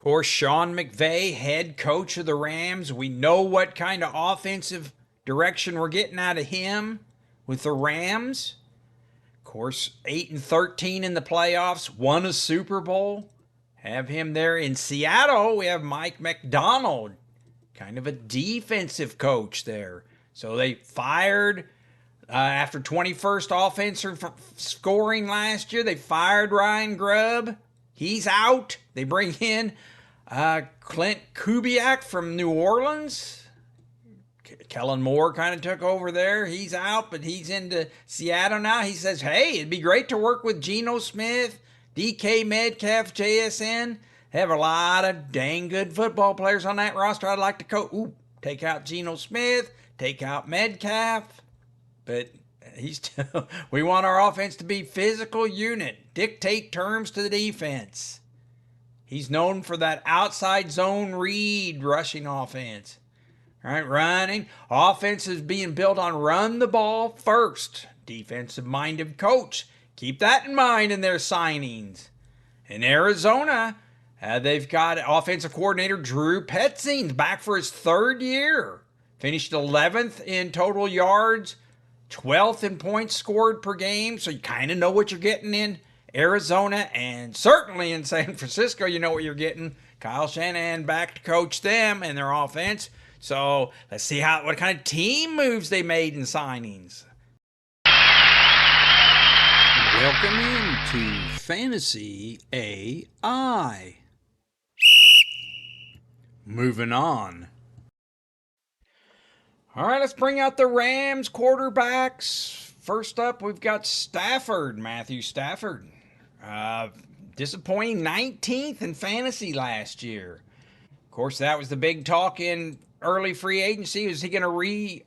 Or Sean McVay, head coach of the Rams. We know what kind of offensive direction we're getting out of him with the Rams. Of course, 8-13 in the playoffs, won a Super Bowl. Have him there in Seattle. We have Mike McDonald, kind of a defensive coach there. So they fired after 21st offensive scoring last year. They fired Ryan Grubb. He's out. They bring in Clint Kubiak from New Orleans. Kellen Moore kind of took over there. He's out, but he's into Seattle now. He says, hey, it'd be great to work with Geno Smith, DK Metcalf, JSN. Have a lot of dang good football players on that roster. I'd like to take out Geno Smith, take out Metcalf. But we want our offense to be physical unit, dictate terms to the defense. He's known for that outside zone read rushing offense. All right, running. Offense is being built on run the ball first. Defensive-minded coach. Keep that in mind in their signings. In Arizona, they've got offensive coordinator Drew Petzing back for his third year. Finished 11th in total yards, 12th in points scored per game. So you kind of know what you're getting in Arizona, and certainly in San Francisco, you know what you're getting. Kyle Shanahan back to coach them and their offense. So let's see what kind of team moves they made in signings. Welcome into Fantasy AI. Moving on. All right, let's bring out the Rams quarterbacks. First up, we've got Stafford, Matthew Stafford. Disappointing 19th in fantasy last year. Of course, that was the big talk in early free agency. Was he going to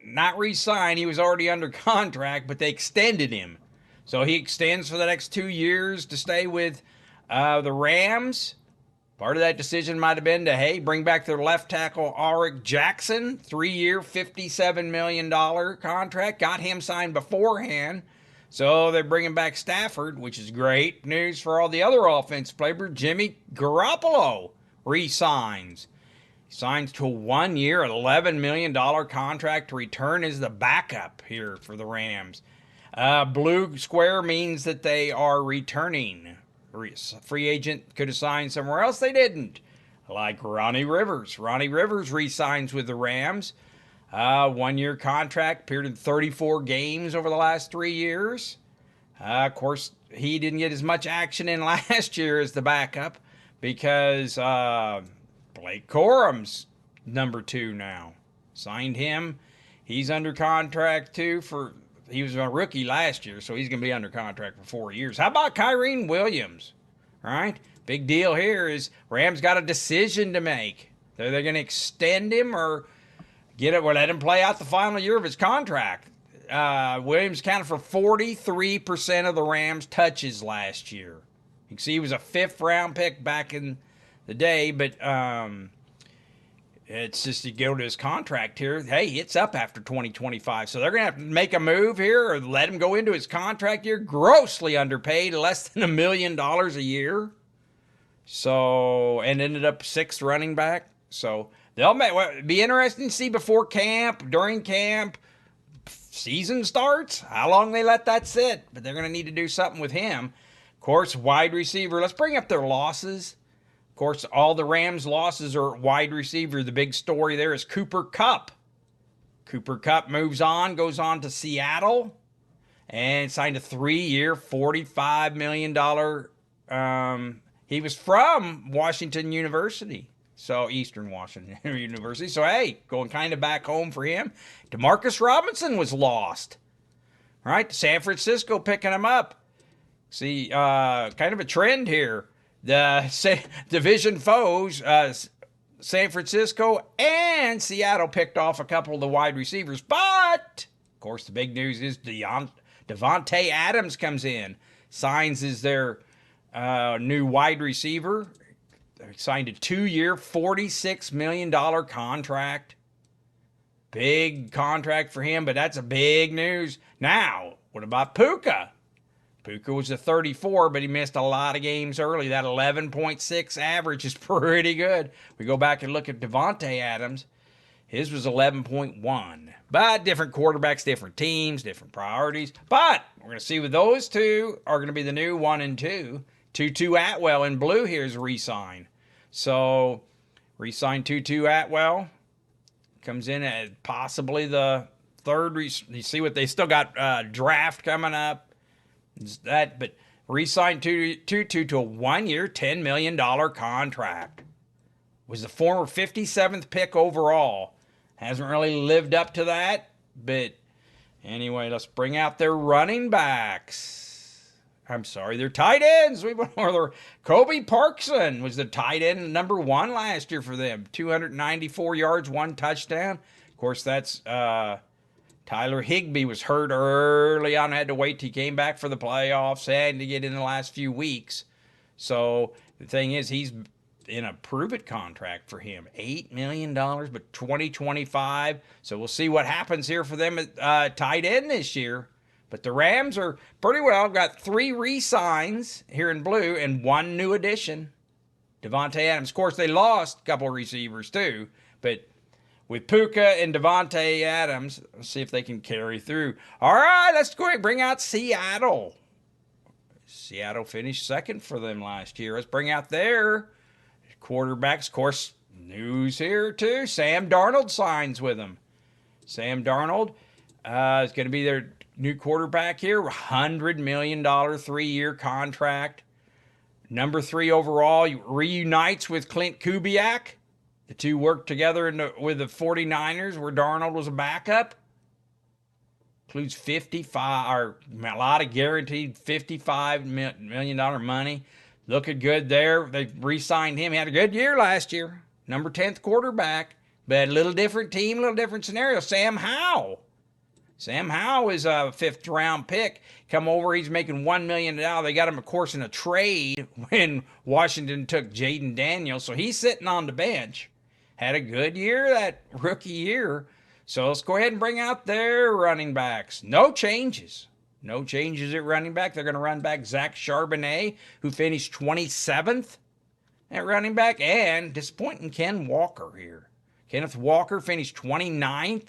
not re-sign? He was already under contract, but they extended him. So he extends for the next 2 years to stay with the Rams. Part of that decision might have been to, bring back their left tackle, Arik Jackson, 3-year, $57 million contract. Got him signed beforehand. So they're bringing back Stafford, which is great news for all the other offensive players. Jimmy Garoppolo re-signs. He signs to a 1-year, $11 million contract to return as the backup here for the Rams. Blue square means that they are returning. Free agent could have signed somewhere else. They didn't. Like Ronnie Rivers. Ronnie Rivers re-signs with the Rams. 1-year contract, appeared in 34 games over the last 3 years. Of course, he didn't get as much action in last year as the backup because Blake Corum's number 2 now. Signed him. He's under contract too he was a rookie last year, so he's going to be under contract for 4 years. How about Kyren Williams? All right. Big deal here is Rams got a decision to make. They're going to extend him or let him play out the final year of his contract. Williams accounted for 43% of the Rams' touches last year. You can see he was a 5th-round pick back in the day, but it's just you go to his contract here. It's up after 2025. So they're going to have to make a move here or let him go into his contract year. Grossly underpaid, less than $1 million a year. So, and ended up 6th running back. So they'll be interesting to see before camp, during camp, season starts, how long they let that sit. But they're going to need to do something with him. Of course, wide receiver. Let's bring up their losses. Of course, all the Rams' losses are wide receiver. The big story there is Cooper Kupp. Cooper Kupp moves on, goes on to Seattle, and signed a 3-year, $45 million. He was from Washington University, so Eastern Washington University. So, going kind of back home for him. Demarcus Robinson was lost. All right, San Francisco picking him up. See, kind of a trend here. The division foes, San Francisco and Seattle picked off a couple of the wide receivers. But, of course, the big news is Devontae Adams comes in, signs as their new wide receiver. They signed a 2-year, $46 million contract. Big contract for him, but that's a big news. Now, what about Puka? Puka was a 34, but he missed a lot of games early. That 11.6 average is pretty good. We go back and look at Davante Adams. His was 11.1. But different quarterbacks, different teams, different priorities. But we're going to see with those two are going to be the new 1 and 2. Tutu Atwell in blue here is re-sign. So, re-sign Tutu Atwell. Comes in at possibly the third. You see what they still got draft coming up. But re-signed Tutu to a 1-year, $10 million contract. Was the former 57th pick overall. Hasn't really lived up to that. But anyway, let's bring out their running backs. I'm sorry, their tight ends. Kobe Parkson was the tight end number 1 last year for them. 294 yards, 1 touchdown. Of course, that's Tyler Higbee was hurt early on. Had to wait till he came back for the playoffs. Had to get in the last few weeks. So the thing is, he's in a prove-it contract for him. $8 million, but 2025. So we'll see what happens here for them at tight end this year. But the Rams are pretty well got 3 re-signs here in blue and 1 new addition. Davante Adams. Of course, they lost a couple of receivers too. But with Puka and Davante Adams, let's see if they can carry through. All right, let's go ahead and bring out Seattle. Seattle finished second for them last year. Let's bring out their quarterbacks. Of course, news here too. Sam Darnold signs with them. Sam Darnold is going to be their new quarterback here. $100 million 3-year contract. Number 3 overall. Reunites with Clint Kubiak. The two worked together with the 49ers where Darnold was a backup. Includes a lot of guaranteed $55 million money. Looking good there. They re-signed him. He had a good year last year. Number 10th quarterback. But a little different team, a little different scenario. Sam Howell. Sam Howell is a 5th round pick. Come over, he's making $1 million. They got him, of course, in a trade when Washington took Jaden Daniels. So he's sitting on the bench. Had a good year, that rookie year. So let's go ahead and bring out their running backs. No changes. No changes at running back. They're going to run back Zach Charbonnet, who finished 27th at running back. And disappointing Ken Walker here. Kenneth Walker finished 29th.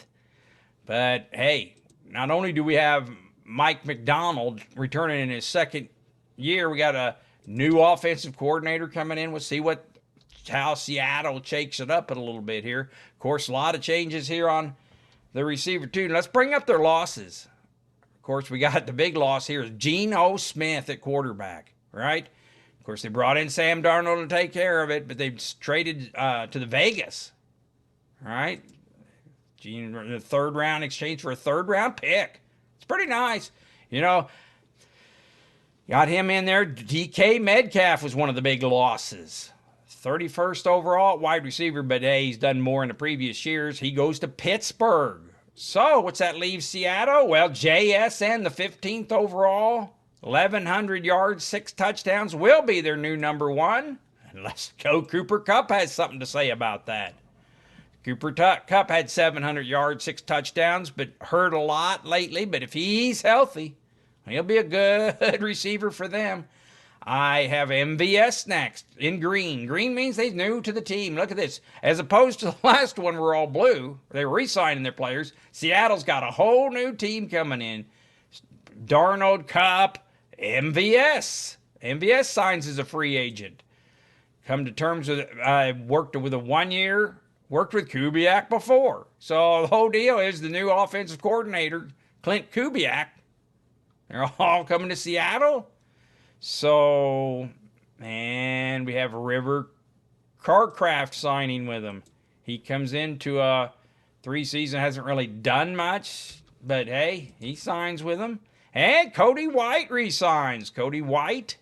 But, hey, not only do we have Mike McDonald returning in his 2nd year, we got a new offensive coordinator coming in. We'll see how Seattle shakes it up a little bit here. Of course, a lot of changes here on the receiver, too. Let's bring up their losses. Of course, we got the big loss here is Geno Smith at quarterback, right? Of course, they brought in Sam Darnold to take care of it, but they traded to the Vegas, right? Geno, the 3rd round exchange for a 3rd round pick. It's pretty nice. You know, got him in there. DK Metcalf was one of the big losses. 31st overall wide receiver, but hey, he's done more in the previous years. He goes to Pittsburgh. So, what's that leave Seattle? Well, JSN, the 15th overall, 1,100 yards, 6 touchdowns, will be their new number 1. And let's go. Cooper Kupp has something to say about that. Cooper Kupp had 700 yards, 6 touchdowns, but hurt a lot lately. But if he's healthy, he'll be a good receiver for them. I have MVS next in green. Green means they're new to the team. Look at this. As opposed to the last one, we're all blue. They were re-signing their players. Seattle's got a whole new team coming in. Darnold, Kupp, MVS. MVS signs as a free agent. Come to terms with, I worked with a 1-year, worked with Kubiak before. So the whole deal is the new offensive coordinator, Clint Kubiak. They're all coming to Seattle. So, and we have River Carcraft signing with him. He comes into a 3 season, hasn't really done much, but hey, he signs with them. And Cody White resigns. Cody White,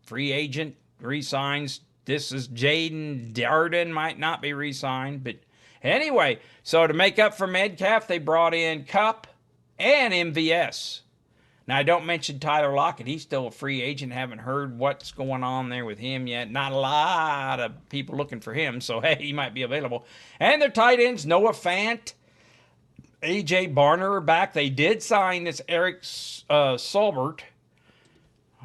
free agent, resigns. This is Jaden Darden, might not be re-signed, but anyway, so to make up for Metcalf, they brought in Kupp and MVS. Now, I don't mention Tyler Lockett. He's still a free agent. Haven't heard what's going on there with him yet. Not a lot of people looking for him, so hey, he might be available. And their tight ends, Noah Fant A.J. Barner are back. They did sign this Eric Solbert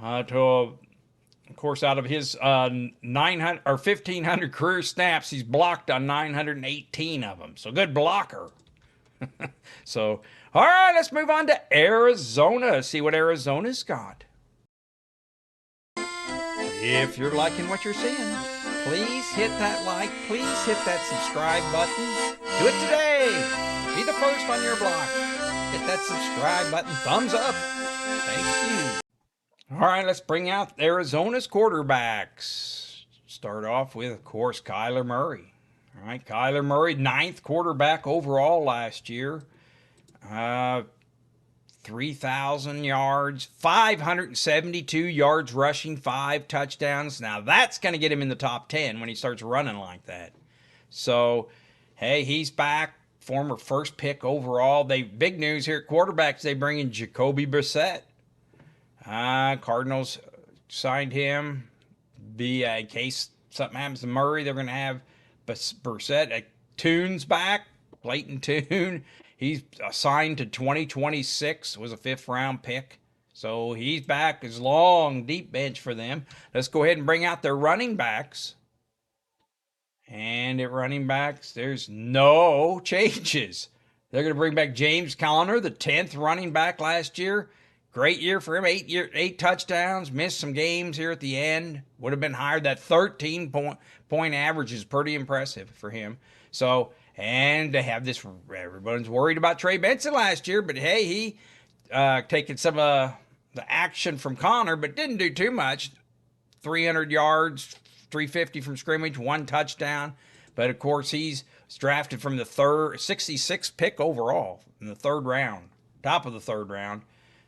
of course, out of his 900 or 1,500 career snaps, he's blocked on 918 of them. So good blocker. So, all right, let's move on to Arizona. See what Arizona's got. If you're liking what you're seeing, please hit that like. Please hit that subscribe button. Do it today. Be the first on your block. Hit that subscribe button. Thumbs up. Thank you. All right, let's bring out Arizona's quarterbacks. Start off with, of course, Kyler Murray. All right, Kyler Murray, 9th quarterback overall last year. 3,000 yards, 572 yards rushing, 5 touchdowns. Now, that's going to get him in the top 10 when he starts running like that. So, hey, he's back. Former first pick overall. Big news here at quarterbacks, they bring in Jacoby Brissett. Cardinals signed him. In case something happens to Murray, they're going to have Brissett. Tune's back. Clayton Tune. He's assigned to 2026. Was a 5th-round pick. So he's back. It's long, deep bench for them. Let's go ahead and bring out their running backs. And at running backs, there's no changes. They're going to bring back James Conner, the 10th running back last year. Great year for him. 8 touchdowns. Missed some games here at the end. Would have been higher. That 13-point average is pretty impressive for him. So, and they have this. Everyone's worried about Trey Benson last year, but hey, he taken some of the action from Connor, but didn't do too much. 300 yards, 350 from scrimmage, 1 touchdown. But of course, he's drafted from the 66th pick overall in the 3rd round, top of the 3rd round.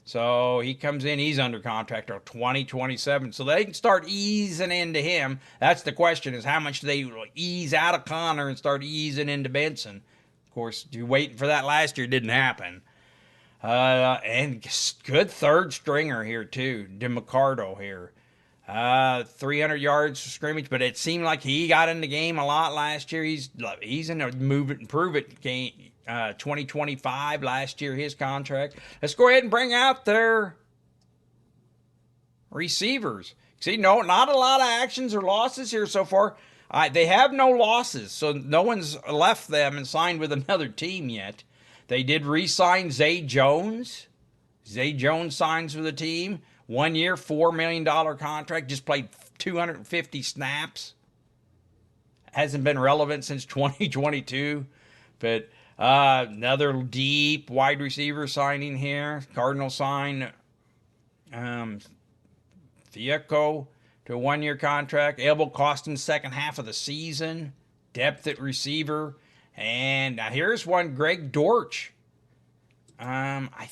So he comes in, he's under contract till 2027. So they can start easing into him. That's the question, is how much do they ease out of Connor and start easing into Benson? Of course, you waiting for that last year, didn't happen. And good 3rd stringer here too, DeMarcado here. 300 yards scrimmage, but it seemed like he got in the game a lot last year. He's in a move it and prove it game. 2025 last year, his contract. Let's go ahead and bring out their receivers. See, not a lot of actions or losses here so far. They have no losses, so no one's left them and signed with another team yet. They did re-sign Zay Jones. Zay Jones signs with the team. 1 year, $4 million contract. Just played 250 snaps. Hasn't been relevant since 2022. But another deep wide receiver signing here. Cardinals sign Fiaco to a 1-year contract. Elbow cost him second half of the season. Depth at receiver. And now here's one, Greg Dortch. Do I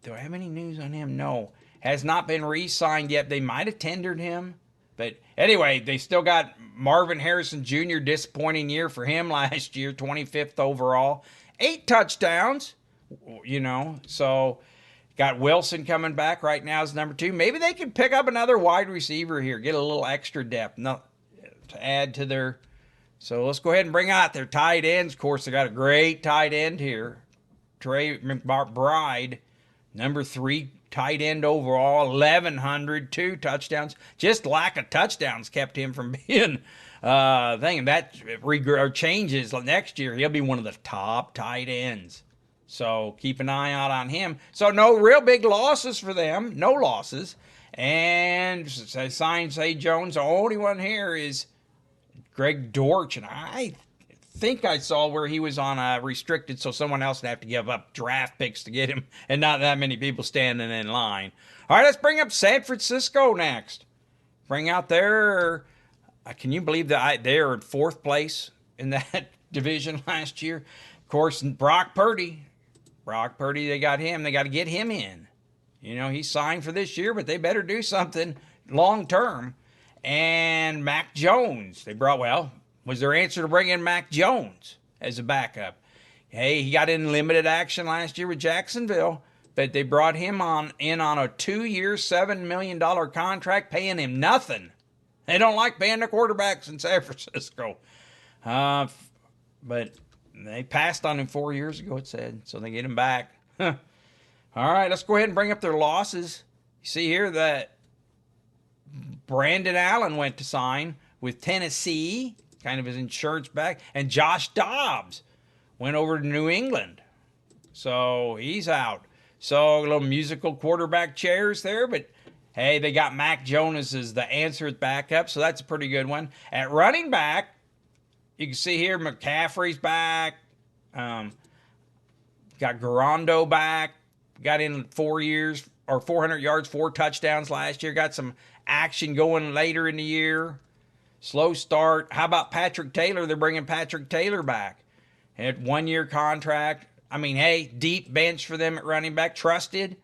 have any news on him? No. Has not been re-signed yet. They might have tendered him. But anyway, they still got Marvin Harrison Jr., disappointing year for him last year, 25th overall. 8 touchdowns, so got Wilson coming back right now as number 2. Maybe they could pick up another wide receiver here, get a little extra depth to add to their. So let's go ahead and bring out their tight ends. Of course, they got a great tight end here. Trey McBride, number 3 tight end overall, 1,100, 2 touchdowns. Just lack of touchdowns kept him from being thing. And that changes next year. He'll be one of the top tight ends. So keep an eye out on him. So no real big losses for them. No losses. And they signed Zay Jones. The only one here is Greg Dortch. And I think I saw where he was on restricted, so someone else would have to give up draft picks to get him, and not that many people standing in line. All right, let's bring up San Francisco next. Bring out their, can you believe that they are in 4th place in that division last year? Of course, Brock Purdy, they got him. They got to get him in. He signed for this year, but they better do something long term. And Mac Jones, was their answer to bring in Mac Jones as a backup. Hey, he got in limited action last year with Jacksonville, but they brought him in on a 2-year, $7 million contract, paying him nothing. They don't like paying the quarterbacks in San Francisco. But They passed on him 4 years ago, it said, so they get him back. All right, let's go ahead and bring up their losses. You see here that Brandon Allen went to sign with Tennessee, kind of his insurance back, and Josh Dobbs went over to New England. So he's out. So a little musical quarterback chairs there, but hey, they got Mac Jones as the answer at backup, so that's a pretty good one. At running back, you can see here McCaffrey's back. Got Garando back. Got in 4 years or 400 yards, 4 touchdowns last year. Got some action going later in the year. Slow start. How about Patrick Taylor? They're bringing Patrick Taylor back. Had 1 year contract. I mean, hey, deep bench for them at running back. Trusted.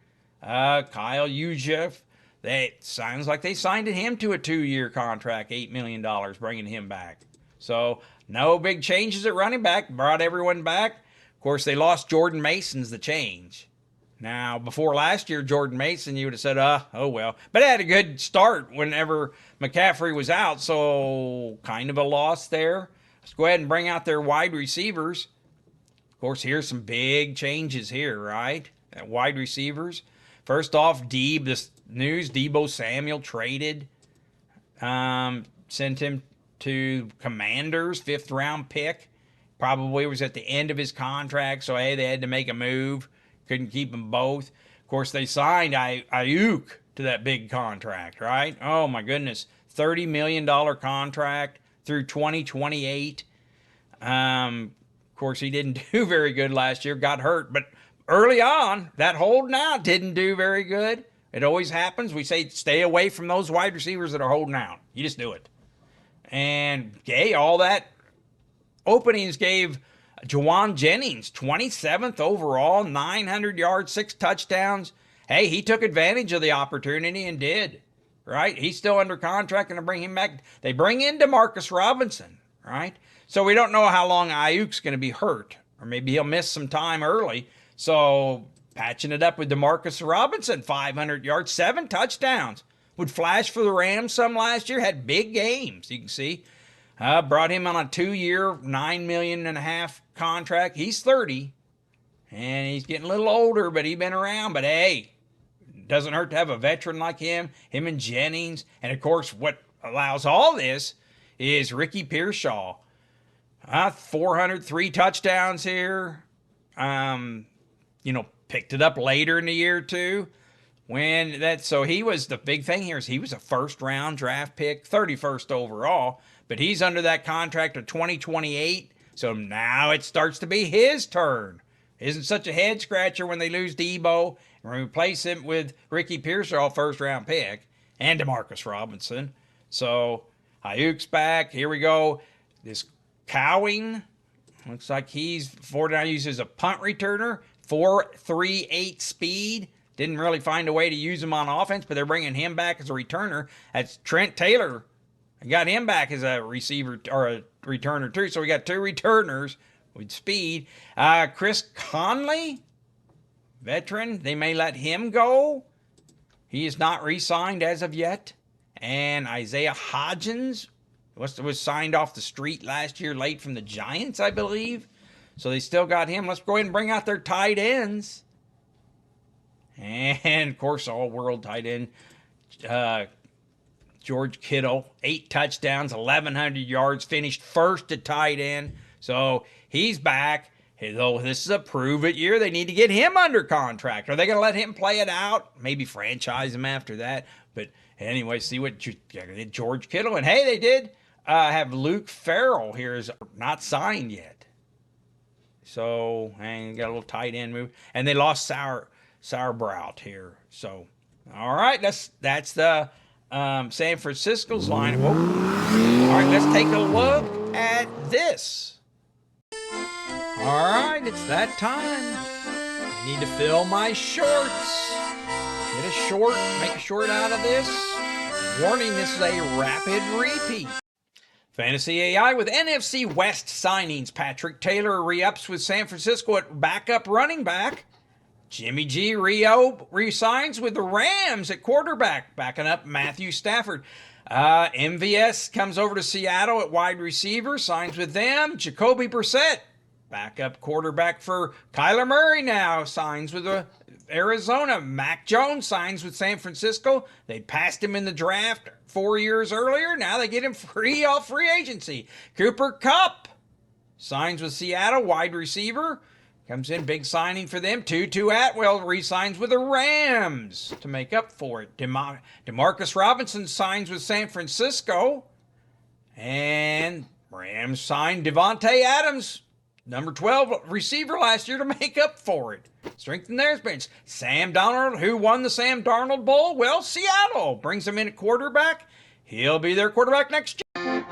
Kyle Juszczyk. Sounds like they signed him to a 2-year contract, $8 million, bringing him back. So no big changes at running back. Brought everyone back. Of course, they lost Jordan Mason's the change. Now, before last year, Jordan Mason, you would have said, oh well. But they had a good start whenever McCaffrey was out, so kind of a loss there. Let's go ahead and bring out their wide receivers. Of course, here's some big changes here, right? At wide receivers. First off, this news, Deebo Samuel traded. Sent him to Commanders, 5th round pick. Probably was at the end of his contract, so hey, they had to make a move. Couldn't keep them both. Of course, they signed Ayuk to that big contract, right? Oh, my goodness. $30 million contract through 2028. Of course, he didn't do very good last year. Got hurt. But early on, that holding out didn't do very good. It always happens. We say stay away from those wide receivers that are holding out. You just do it. And, hey, all that openings gave Jawan Jennings, 27th overall, 900 yards, 6 touchdowns. Hey, he took advantage of the opportunity and did, right? He's still under contract and to bring him back. They bring in Demarcus Robinson, right? So we don't know how long Ayuk's going to be hurt, or maybe he'll miss some time early. So patching it up with Demarcus Robinson, 500 yards, 7 touchdowns. Would flash for the Rams some last year, had big games, you can see. Brought him on a 2-year, $9.5 million contract. He's 30, and he's getting a little older, but he's been around. But hey, doesn't hurt to have a veteran like him and Jennings. And of course, what allows all this is Ricky Pearsall. 403 touchdowns here. Picked it up later in the year too. So he was the big thing here is he was a 1st round draft pick, 31st overall. But he's under that contract of 2028, so now it starts to be his turn. Isn't such a head scratcher when they lose Deebo and replace him with Ricky Pearsall, 1st round pick, and Demarcus Robinson. So Ayuk's back. Here we go. This Cowing looks like he's 49 uses a punt returner, 4.38 speed. Didn't really find a way to use him on offense, but they're bringing him back as a returner. That's Trent Taylor. I got him back as a receiver or a returner too. So we got 2 returners with speed. Chris Conley, veteran. They may let him go. He is not re-signed as of yet. And Isaiah Hodgins was signed off the street last year late from the Giants, I believe. So they still got him. Let's go ahead and bring out their tight ends. And, of course, all-world tight end. George Kittle, 8 touchdowns, 1,100 yards, finished 1st at tight end. So he's back. Though this is a prove-it year, they need to get him under contract. Are they going to let him play it out? Maybe franchise him after that. But anyway, see what George Kittle. And, hey, they did have Luke Farrell here is not signed yet. So, and got a little tight end move. And they lost Sauerbraut here. So, all right, that's the San Francisco's line. Whoa. All right, let's take a look at this. All right, it's that time. I need to fill my shorts. Get a short, make a short out of this. Warning, this is a rapid repeat. Fantasy AI with NFC West signings. Patrick Taylor re-ups with San Francisco at backup running back. Jimmy G re-signs with the Rams at quarterback, backing up Matthew Stafford. MVS comes over to Seattle at wide receiver, signs with them. Jacoby Brissett Backup quarterback for Kyler Murray now signs with Arizona. Mac Jones signs with San Francisco. They passed him in the draft 4 years earlier. Now they get him free off free agency. Cooper Kupp signs with Seattle, wide receiver. Comes in, big signing for them. Tutu Atwell re-signs with the Rams to make up for it. Demarcus Robinson signs with San Francisco. And Rams signed Devontae Adams, number 12 receiver last year, to make up for it. Strengthen their bench. Sam Darnold, who won the Sam Darnold Bowl? Well, Seattle brings him in at quarterback. He'll be their quarterback next year.